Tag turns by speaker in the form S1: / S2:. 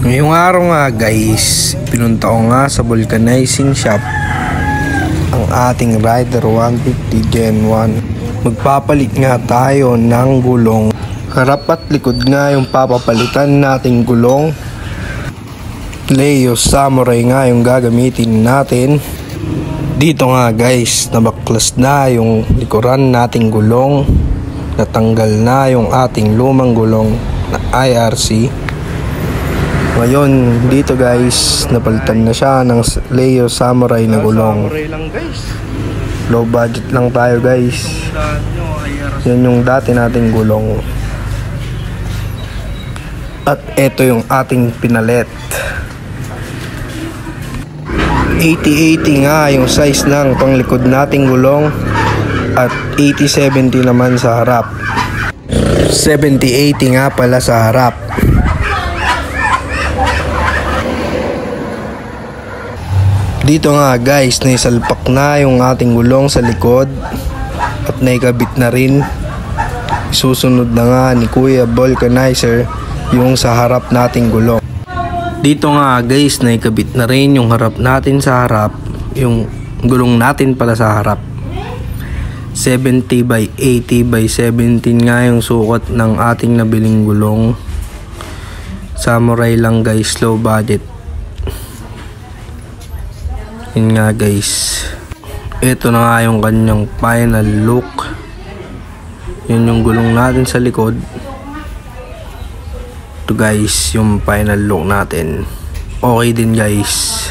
S1: Ngayong araw nga guys, pinunta ko nga sa vulcanizing shop ang ating Rider 150 Gen 1. Magpapalit nga tayo ng gulong. Harap at likod nga yung papapalitan nating gulong. Leo Samurai nga yung gagamitin natin. Dito nga guys, nabaklas na yung likuran nating gulong. Natanggal na yung ating lumang gulong na IRC. Ngayon dito guys, napalitan na siya ng Leo Samurai na gulong.
S2: Samurai lang guys.
S1: Low budget lang tayo guys. Yan yung dati nating gulong. At ito yung ating pinalit. 80-80 nga yung size ng panglikod nating gulong. At 80-70 naman sa harap. 70-80 nga pala sa harap. Dito nga guys, naisalpak na yung ating gulong sa likod at naikabit na rin. Susunod na nga ni Kuya Vulcanizer yung sa harap nating gulong. Dito nga guys, naikabit na rin yung harap natin sa harap, yung gulong natin pala sa harap. 70 by 80 by 17 nga yung sukat ng ating nabiling gulong. Samurai lang guys, low budget. Yun nga guys, ito na nga yung kanyang final look. Yun yung gulong natin sa likod. Ito guys yung final look natin. Okay din guys.